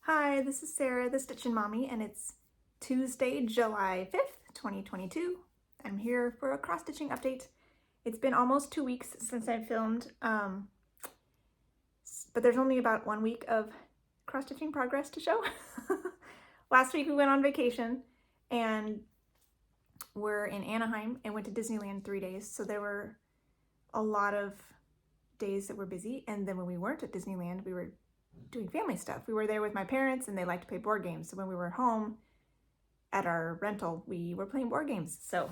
Hi, this is Sarah, the Stitchin Mommy, and it's Tuesday, July 5th, 2022. I'm here for a cross-stitching update. It's been almost 2 weeks since I filmed, but there's only about 1 week of cross-stitching progress to show. Last week we went on vacation and we're in Anaheim and went to Disneyland 3 days, so there were a lot of days that were busy, and then when we weren't at Disneyland, we were doing family stuff. We were there with my parents and they like to play board games. So when we were home at our rental, we were playing board games. So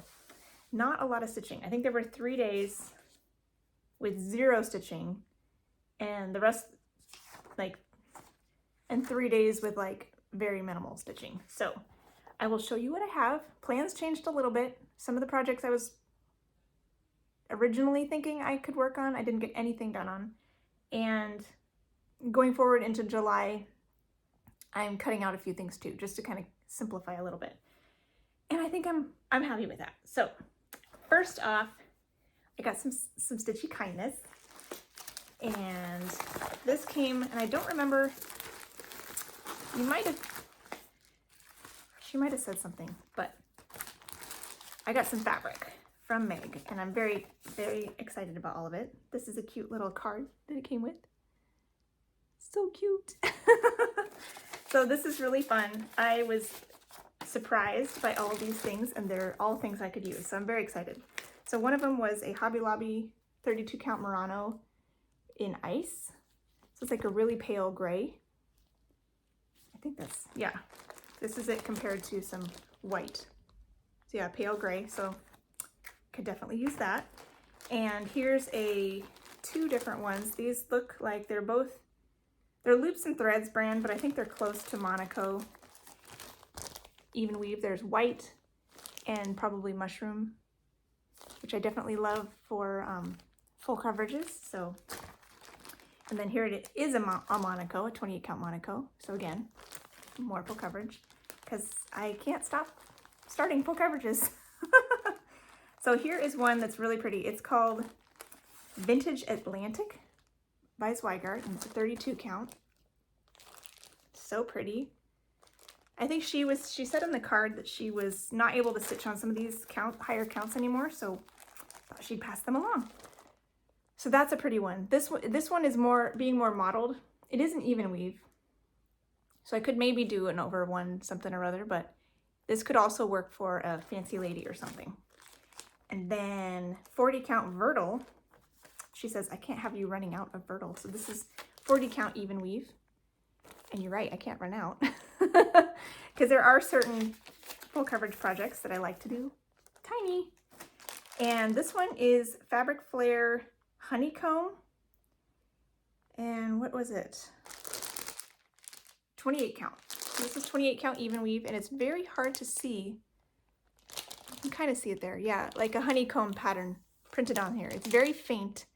not a lot of stitching. I think there were 3 days with 0 stitching and the rest and 3 days with very minimal stitching. So I will show you what I have. Plans changed a little bit. Some of the projects I was originally thinking I could work on, I didn't get anything done on. And going forward into July, I'm cutting out a few things too, just to kind of simplify a little bit. And I think I'm happy with that. So first off, I got some Stitchy Kindness. And this came, and I don't remember, she might have said something, but I got some fabric from Meg, and I'm very, very excited about all of it. This is a cute little card that it came with. So cute. So this is really fun. I was surprised by all these things, and they're all things I could use, so I'm very excited. So one of them was a Hobby Lobby 32 count Murano in ice. So it's like a really pale gray. I think that's, yeah, this is it compared to some white. So yeah, pale gray, so could definitely use that. And here's two different ones. These look like they're Loops and Threads brand, but I think they're close to Monaco even weave. There's white and probably mushroom, which I definitely love for full coverages. So, and then here it is a Monaco, a 28 count Monaco. So again, more full coverage because I can't stop starting full coverages. So here is one that's really pretty. It's called Vintage Atlantic by Zweigart, and it's a 32 count. So pretty. I think she said in the card that she was not able to stitch on some of these higher counts anymore, so I thought she'd pass them along. So that's a pretty one. This one is being more modeled. It is an even weave, so I could maybe do an over one something or other, but this could also work for a fancy lady or something. And then 40 count Vertil. She says, I can't have you running out of Vertil. So this is 40 count even weave. And you're right, I can't run out. Because there are certain full coverage projects that I like to do tiny. And this one is Fabric Flare Honeycomb. And what was it? 28 count. So this is 28 count even weave, and it's very hard to see. You can kind of see it there. Yeah, like a honeycomb pattern printed on here. It's very faint.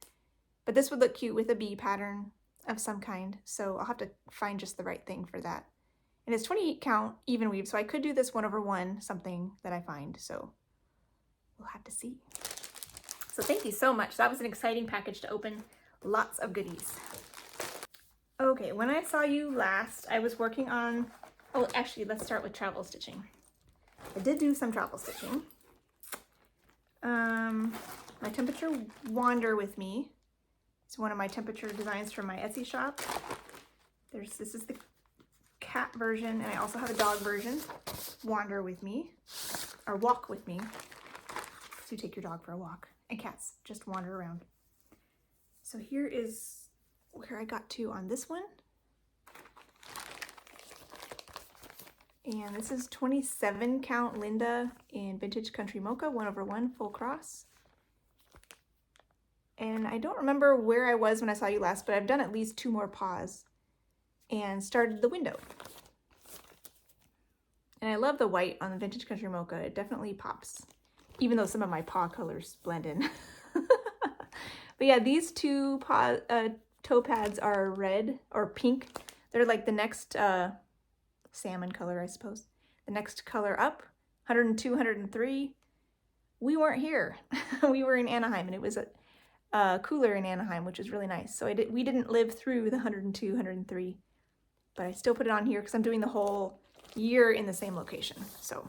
But this would look cute with a bee pattern of some kind, so I'll have to find just the right thing for that. And it's 28 count even weave, so I could do this 1/1 something that I find, so we'll have to see. So thank you so much. That was an exciting package to open. Lots of goodies. Okay, when I saw you last, I was working on, oh, actually, let's start with travel stitching. I did do some travel stitching. My Temperature Wander With Me. It's one of my temperature designs from my Etsy shop. This is the cat version, and I also have a dog version. Wander with me, or walk with me. So you take your dog for a walk, and cats just wander around. So here is where I got to on this one. And this is 27 count Linda in Vintage Country Mocha, 1/1 full cross. And I don't remember where I was when I saw you last, but I've done at least 2 more paws and started the window. And I love the white on the Vintage Country Mocha. It definitely pops, even though some of my paw colors blend in. But yeah, these 2 toe pads are red or pink. They're like the next salmon color, I suppose. The next color up, 102, 103. We weren't here. We were in Anaheim, and it was cooler in Anaheim, which is really nice. So we didn't live through the 102, 103 but I still put it on here because I'm doing the whole year in the same location. So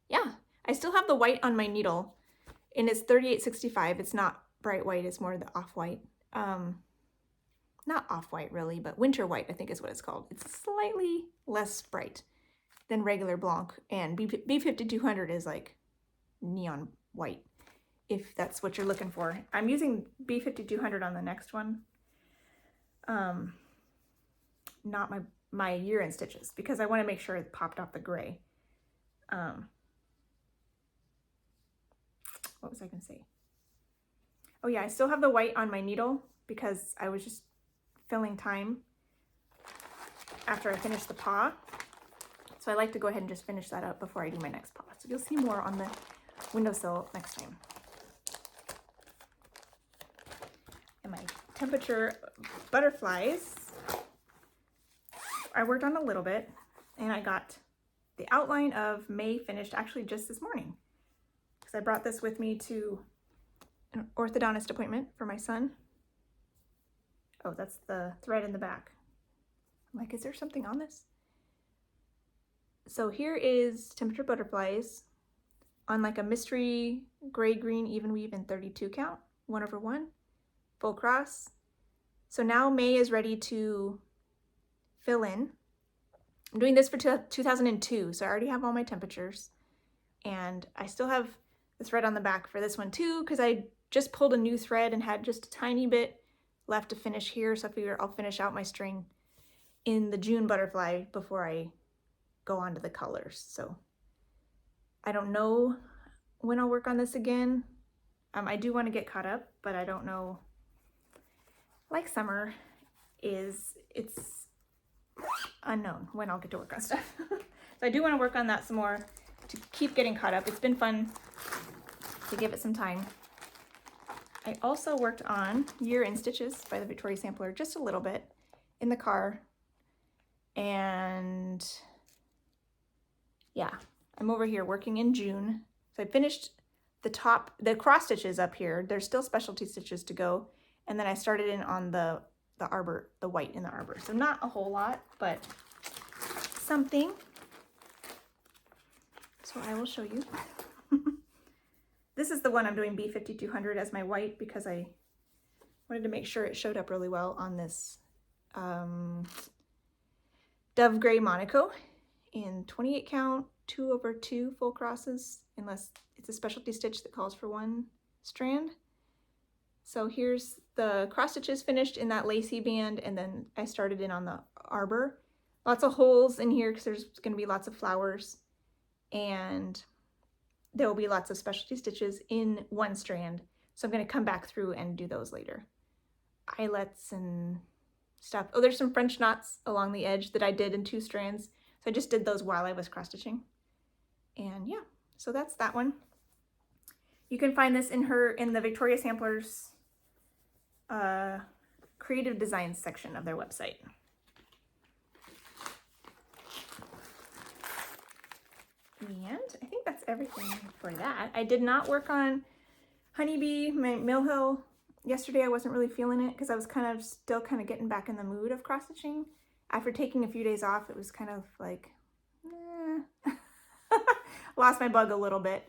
yeah, I still have the white on my needle, and it's 3865. It's not bright white, it's more the off-white. Not off-white really, but winter white I think is what it's called. It's slightly less bright than regular Blanc, and B5200 is like neon white, if that's what you're looking for. I'm using B5200 on the next one, not my year-end stitches, because I want to make sure it popped off the gray. What was I gonna say? Oh yeah, I still have the white on my needle because I was just filling time after I finished the paw. So I like to go ahead and just finish that up before I do my next paw. So you'll see more on the windowsill next time. And my temperature butterflies, I worked on a little bit, and I got the outline of May finished actually just this morning, because I brought this with me to an orthodontist appointment for my son. Oh, that's the thread in the back. I'm like, is there something on this? So here is temperature butterflies on like a mystery gray green even weave in 32 count, 1/1, full cross. So now May is ready to fill in. I'm doing this for 2002, so I already have all my temperatures, and I still have the thread on the back for this one too, because I just pulled a new thread and had just a tiny bit left to finish here, so I figure I'll finish out my string in the June butterfly before I go on to the colors. So I don't know when I'll work on this again. I do want to get caught up, but I don't know. Like summer is, it's unknown when I'll get to work on stuff. So I do want to work on that some more to keep getting caught up. It's been fun to give it some time. I also worked on Year-End Stitches by the Victoria Sampler just a little bit in the car, and yeah, I'm over here working in June. So I finished the cross stitches up here. There's still specialty stitches to go, and then I started in on the arbor, the white in the arbor. So not a whole lot, but something. So I will show you. This is the one I'm doing B5200 as my white because I wanted to make sure it showed up really well on this Dove Gray Monaco in 28 count, 2/2 full crosses, unless it's a specialty stitch that calls for 1 strand. So here's the cross stitches finished in that lacy band, and then I started in on the arbor. Lots of holes in here because there's going to be lots of flowers, and there will be lots of specialty stitches in 1 strand. So I'm going to come back through and do those later. Eyelets and stuff. Oh, there's some French knots along the edge that I did in 2 strands. So I just did those while I was cross stitching. And yeah, so that's that one. You can find this in the Victoria Sampler's creative designs section of their website. And I think that's everything for that. I did not work on Honeybee, my Mill Hill. Yesterday I wasn't really feeling it because I was still getting back in the mood of cross stitching. After taking a few days off, it was kind of like, lost my bug a little bit.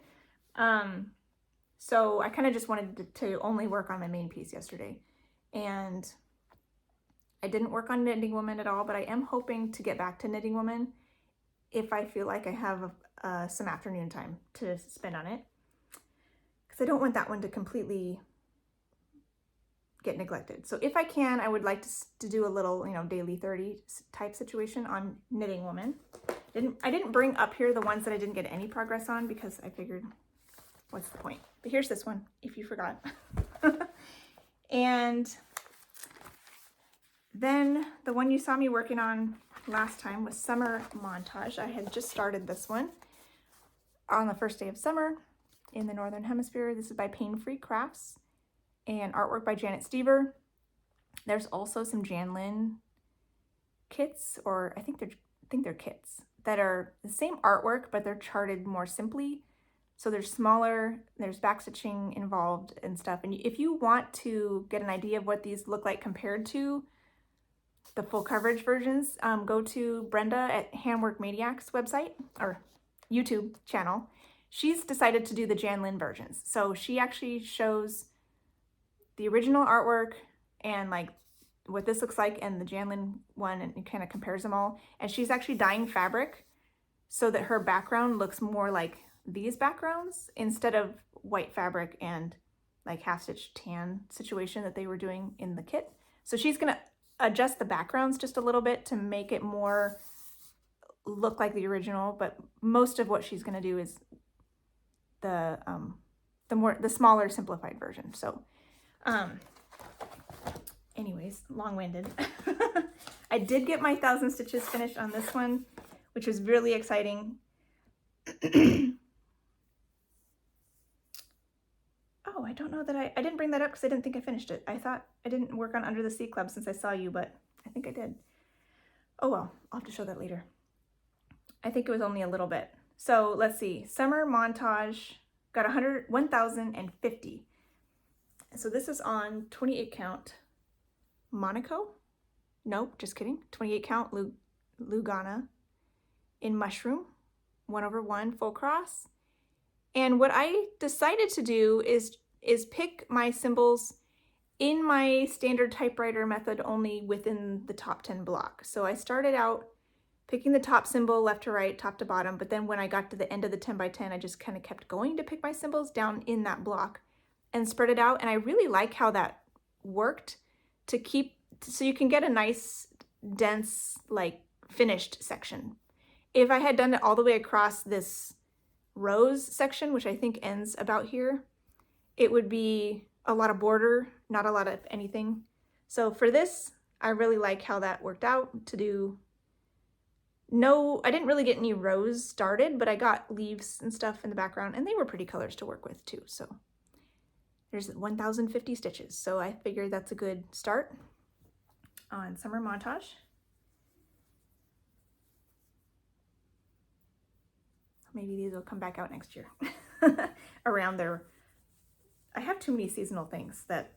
So I kind of just wanted to only work on my main piece yesterday. And I didn't work on Knitting Woman at all, but I am hoping to get back to Knitting Woman if I feel like I have some afternoon time to spend on it. Because I don't want that one to completely get neglected. So if I can, I would like to do a little, daily 30 type situation on Knitting Woman. I didn't bring up here the ones that I didn't get any progress on because I figured, what's the point? But here's this one, if you forgot. And then the one you saw me working on last time was Summer Montage. I had just started this one on the first day of summer in the Northern Hemisphere. This is by Pain Free Crafts and artwork by Janet Stever. There's also some Jan Lynn kits, or I think they're kits that are the same artwork, but they're charted more simply. So they're smaller, there's backstitching involved and stuff. And if you want to get an idea of what these look like compared to the full coverage versions, go to Brenda at Handwork Maniac's website or YouTube channel. She's decided to do the Jan Lynn versions. So she actually shows the original artwork and like what this looks like and the Jan Lynn one, and kind of compares them all. And she's actually dyeing fabric so that her background looks more like these backgrounds instead of white fabric and like half stitch tan situation that they were doing in the kit. So she's gonna adjust the backgrounds just a little bit to make it more look like the original, but most of what she's gonna do is the smaller simplified version. So anyways, long-winded. I did get my 1,000 stitches finished on this one, which was really exciting. Oh, I don't know that I didn't bring that up because I didn't think I finished it. I thought I didn't work on Under the Sea Club since I saw you, but I think I did. Oh well, I'll have to show that later. I think it was only a little bit. So let's see, summer montage got 1,050. So this is on 28 count Monaco. Nope, just kidding. 28 count Lugana in mushroom, 1/1 full cross. And what I decided to do is pick my symbols in my standard typewriter method only within the top 10 block. So I started out picking the top symbol left to right, top to bottom, but then when I got to the end of the 10 by 10, I just kind of kept going to pick my symbols down in that block and spread it out. And I really like how that worked to keep, so you can get a nice, dense, like finished section. If I had done it all the way across this rose section, which I think ends about here, it would be a lot of border, not a lot of anything. So for this, I really like how that worked out to do. No, I didn't really get any rose started, but I got leaves and stuff in the background, and they were pretty colors to work with too. So there's 1,050 stitches. So I figured that's a good start on summer montage. Maybe these will come back out next year around there. I have too many seasonal things that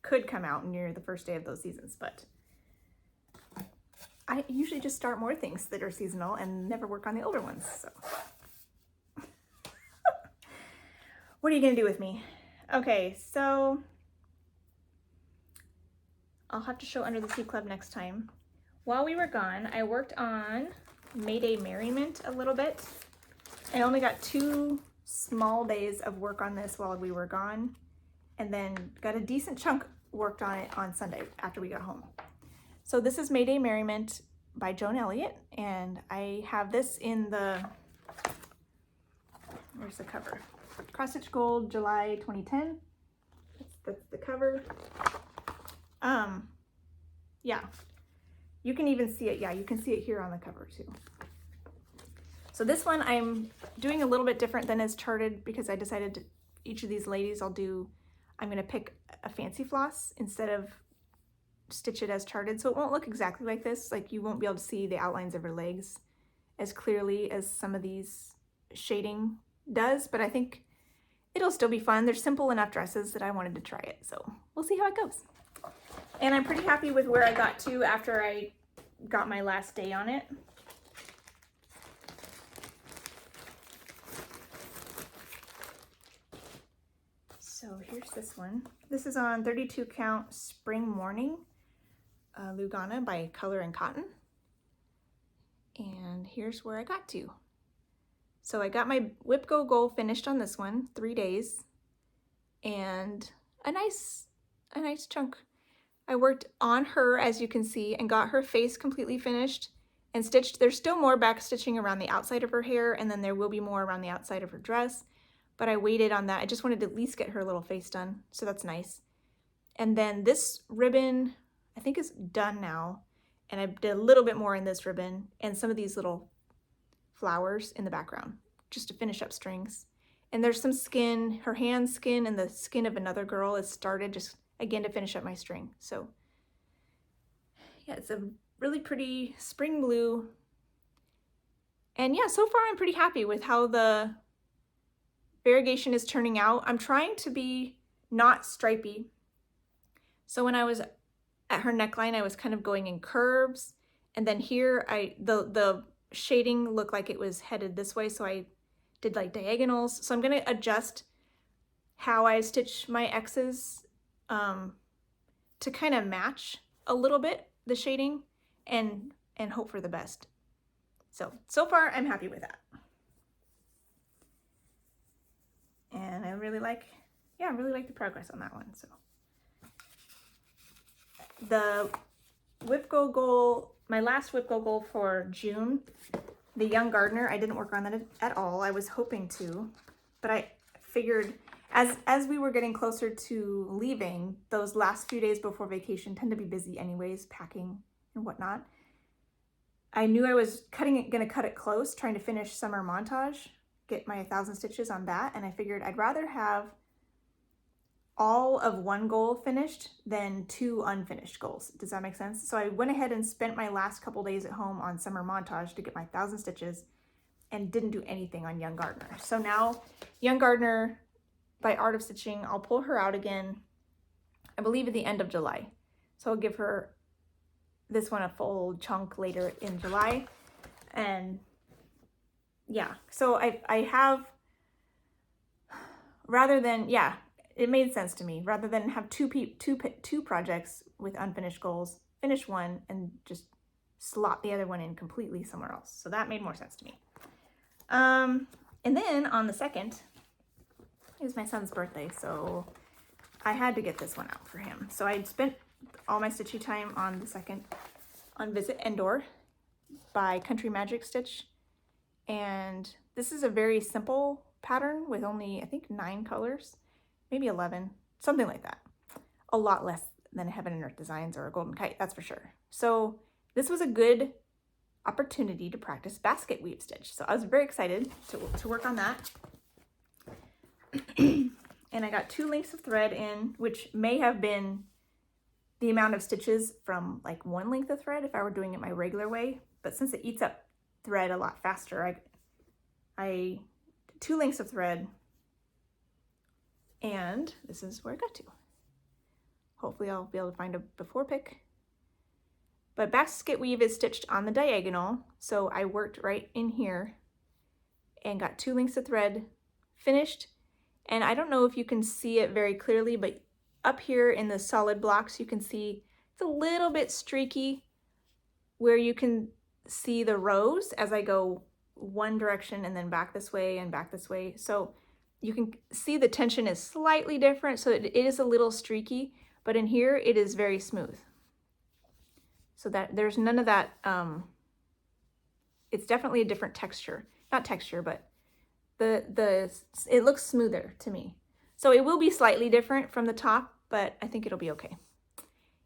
could come out near the first day of those seasons, but I usually just start more things that are seasonal and never work on the older ones. So what are you gonna do with me? Okay, so I'll have to show Under the Sea Club next time. While we were gone, I worked on Mayday Merriment a little bit. I only got 2 small days of work on this while we were gone, and then got a decent chunk worked on it on Sunday after we got home. So this is Mayday Merriment by Joan Elliott, and I have this in the, where's the cover? Cross Stitch Gold, July 2010. That's the cover. Yeah, you can even see it. Yeah, you can see it here on the cover too. So this one I'm doing a little bit different than is charted because I decided to, each of these ladies I'm gonna pick a fancy floss instead of stitch it as charted. So it won't look exactly like this. Like you won't be able to see the outlines of her legs as clearly as some of these shading does, but I think it'll still be fun. They're simple enough dresses that I wanted to try it. So we'll see how it goes. And I'm pretty happy with where I got to after I got my last day on it. So here's this one. This is on 32 count Spring Morning Lugana by Color and Cotton. And here's where I got to. So I got my Whip Go Goal finished on this one, 3 days, and a nice chunk. I worked on her, as you can see, and got her face completely finished and stitched. There's still more back stitching around the outside of her hair, and then there will be more around the outside of her dress, but I waited on that. I just wanted to at least get her little face done, so that's nice. And then this ribbon, I think is done now, and I did a little bit more in this ribbon and some of these little flowers in the background just to finish up strings. And there's some skin, her hand skin and the skin of another girl is started just again to finish up my string. So yeah, it's a really pretty spring blue. And yeah, so far I'm pretty happy with how the variegation is turning out. I'm trying to be not stripy. So when I was at her neckline, I was kind of going in curves. And then here, the shading looked like it was headed this way, so I did like diagonals. So I'm gonna adjust how I stitch my X's to kind of match a little bit the shading and hope for the best. So far I'm happy with that. And I really like the progress on that one. So the whip goal, my last whip goal for June, the Young Gardener, I didn't work on that at all. I was hoping to, but I figured as we were getting closer to leaving, those last few days before vacation tend to be busy anyways, packing and whatnot. I knew I was gonna cut it close, trying to finish summer montage, get my 1,000 stitches on that, and I figured I'd rather have all of one goal finished than 2 unfinished goals. Does that make sense? So I went ahead and spent my last couple days at home on summer montage to get my 1,000 stitches and didn't do anything on Young Gardener. So now Young Gardener by Art of Stitching, I'll pull her out again, I believe at the end of July. So I'll give her this one a full chunk later in July. And yeah, so I have, rather than, yeah, it made sense to me. Rather than have two projects with unfinished goals, finish one and just slot the other one in completely somewhere else. So that made more sense to me. And then on the 2nd, it was my son's birthday, so I had to get this one out for him. So I spent all my stitchy time on the 2nd on Visit Endor by Country Magic Stitch. And this is a very simple pattern with only, I think, 9 colors, maybe 11, something like that. A lot less than a Heaven and Earth Designs or a Golden Kite, that's for sure. So this was a good opportunity to practice basket weave stitch. So I was very excited to work on that. And I got 2 lengths of thread in, which may have been the amount of stitches from like 1 length of thread if I were doing it my regular way. But since it eats up thread a lot faster, I 2 lengths of thread, and this is where I got to. Hopefully I'll be able to find a before pick. But basket weave is stitched on the diagonal, so I worked right in here and got 2 lengths of thread finished. And I don't know if you can see it very clearly, but up here in the solid blocks, you can see it's a little bit streaky where you can see the rows as I go one direction and then back this way and back this way. So you can see the tension is slightly different, so it is a little streaky, but in here it is very smooth. So that there's none of that, it's definitely a different texture. Not texture, but it looks smoother to me. So it will be slightly different from the top, but I think it'll be okay.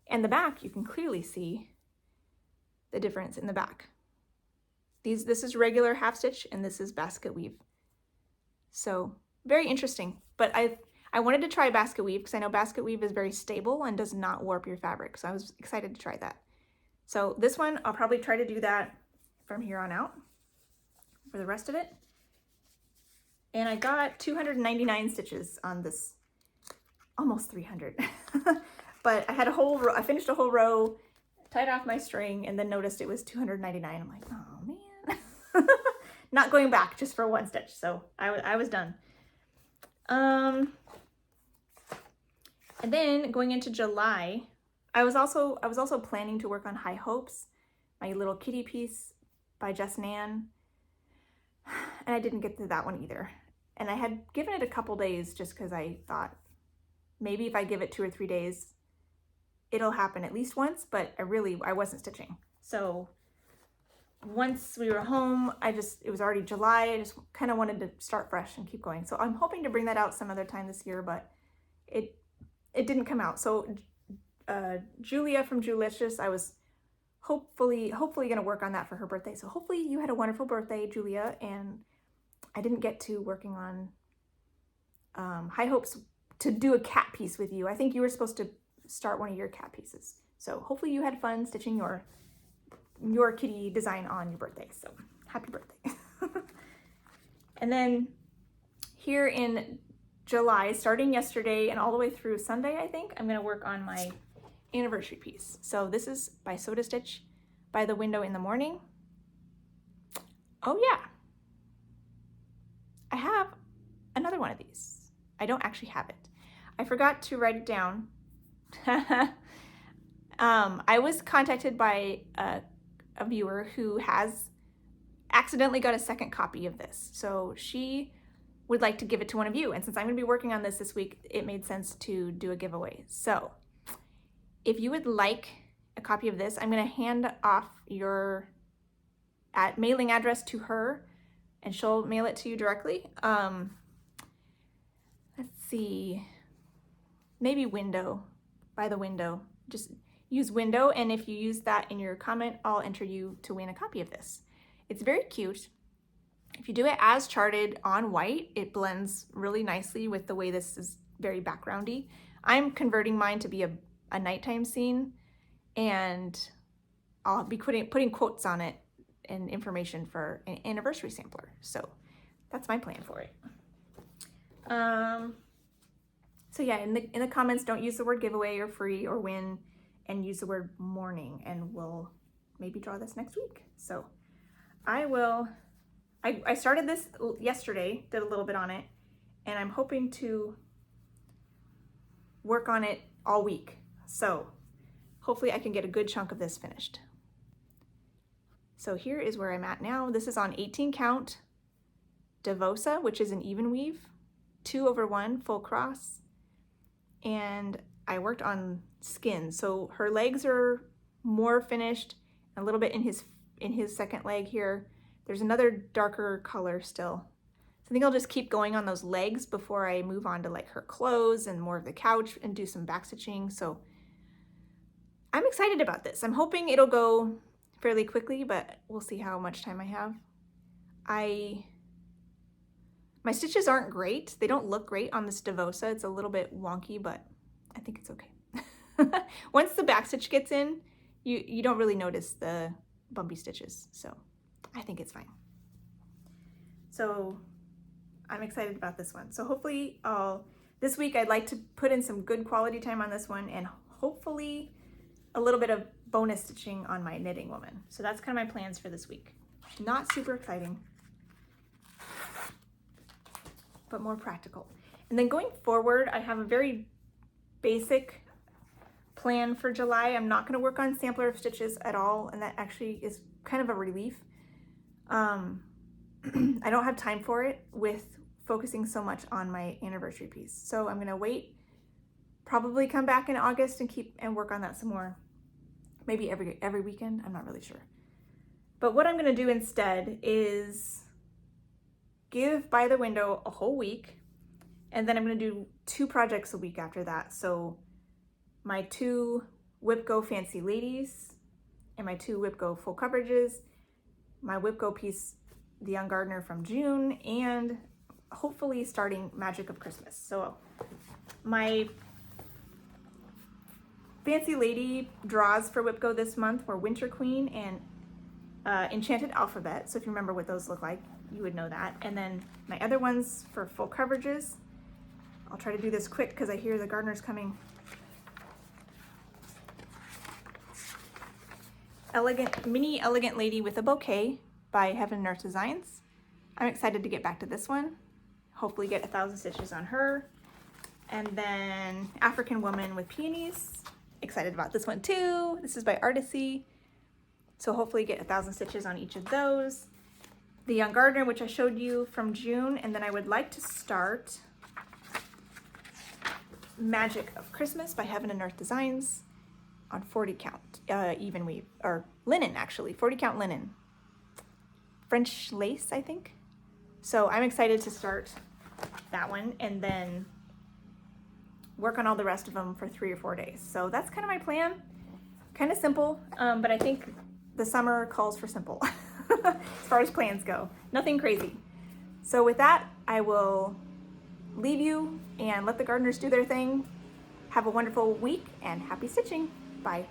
And the back, you can clearly see the difference in the back. This is regular half stitch and this is basket weave. So very interesting, but I wanted to try basket weave because I know basket weave is very stable and does not warp your fabric. So I was excited to try that. So this one, I'll probably try to do that from here on out for the rest of it. And I got 299 stitches on this, almost 300. But I had I finished a whole row, tied off my string, and then noticed it was 299. I'm like, oh man. Not going back just for 1 stitch. So I was done. And then going into July, I was also planning to work on High Hopes, my little kitty piece by Jess Nan. And I didn't get to that one either. And I had given it a couple days just because I thought maybe if I give it 2 or 3 days, it'll happen at least once, but I wasn't stitching. So once we were home, it was already July. I just kind of wanted to start fresh and keep going. So I'm hoping to bring that out some other time this year, but it didn't come out. So Julia from Julicious, I was hopefully going to work on that for her birthday. So hopefully you had a wonderful birthday, Julia, and I didn't get to working on High Hopes to do a cat piece with you. I think you were supposed to start one of your cat pieces. So hopefully you had fun stitching your kitty design on your birthday. So happy birthday. And then here in July, starting yesterday and all the way through Sunday, I think, I'm going to work on my anniversary piece. So this is by Soda Stitch, By the Window in the Morning. Oh yeah, I have another one of these. I don't actually have it. I forgot to write it down. I was contacted by a viewer who has accidentally got a second copy of this. So she would like to give it to one of you. And since I'm gonna be working on this week, it made sense to do a giveaway. So if you would like a copy of this, I'm gonna hand off your mailing address to her and she'll mail it to you directly. Let's see, maybe window, By the Window. Just use window, and if you use that in your comment, I'll enter you to win a copy of this. It's very cute. If you do it as charted on white, it blends really nicely with the way this is very backgroundy. I'm converting mine to be a nighttime scene, and I'll be putting quotes on it and information for an anniversary sampler. So that's my plan for it. So yeah, in the comments, don't use the word giveaway or free or win, and use the word morning, and we'll maybe draw this next week. So I started this yesterday, did a little bit on it, and I'm hoping to work on it all week. So hopefully I can get a good chunk of this finished. So here is where I'm at now. This is on 18 count Devosa, which is an even weave, 2/1 full cross, and I worked on skin. So her legs are more finished, a little bit in his second leg here. There's another darker color still. So I think I'll just keep going on those legs before I move on to like her clothes and more of the couch and do some back stitching. So I'm excited about this. I'm hoping it'll go fairly quickly, but we'll see how much time I have. My stitches aren't great. They don't look great on this Devosa. It's a little bit wonky, but I think it's okay. Once the back stitch gets in, you don't really notice the bumpy stitches. So I think it's fine. So I'm excited about this one. So hopefully this week I'd like to put in some good quality time on this one, and hopefully a little bit of bonus stitching on my knitting woman. So that's kind of my plans for this week. Not super exciting, but more practical. And then going forward, I have a very basic plan for July. I'm not going to work on sampler of stitches at all, and that actually is kind of a relief. I don't have time for it with focusing so much on my anniversary piece. So I'm going to wait, probably come back in August and work on that some more. Maybe every weekend, I'm not really sure. But what I'm going to do instead is give By the Window a whole week, and then I'm going to do 2 projects a week after that. So my 2 Whip Go Fancy Ladies and my 2 Whip Go full coverages, my Whip Go piece, The Young Gardener from June, and hopefully starting Magic of Christmas. So my Fancy Lady draws for Whip Go this month were Winter Queen and Enchanted Alphabet. So if you remember what those look like, you would know that. And then my other ones for full coverages, I'll try to do this quick because I hear the gardener's coming. Mini Elegant Lady with a Bouquet by Heaven and Earth Designs. I'm excited to get back to this one. Hopefully get 1,000 stitches on her. And then African Woman with Peonies. Excited about this one too. This is by Artisy. So hopefully get 1,000 stitches on each of those. The Young Gardener, which I showed you from June. And then I would like to start Magic of Christmas by Heaven and Earth Designs on 40 count, even weave, or linen actually, 40 count linen. French lace, I think. So I'm excited to start that one and then work on all the rest of them for 3 or 4 days. So that's kind of my plan. Kind of simple, but I think the summer calls for simple as far as plans go. Nothing crazy. So with that, I will leave you and let the gardeners do their thing. Have a wonderful week and happy stitching. Bye.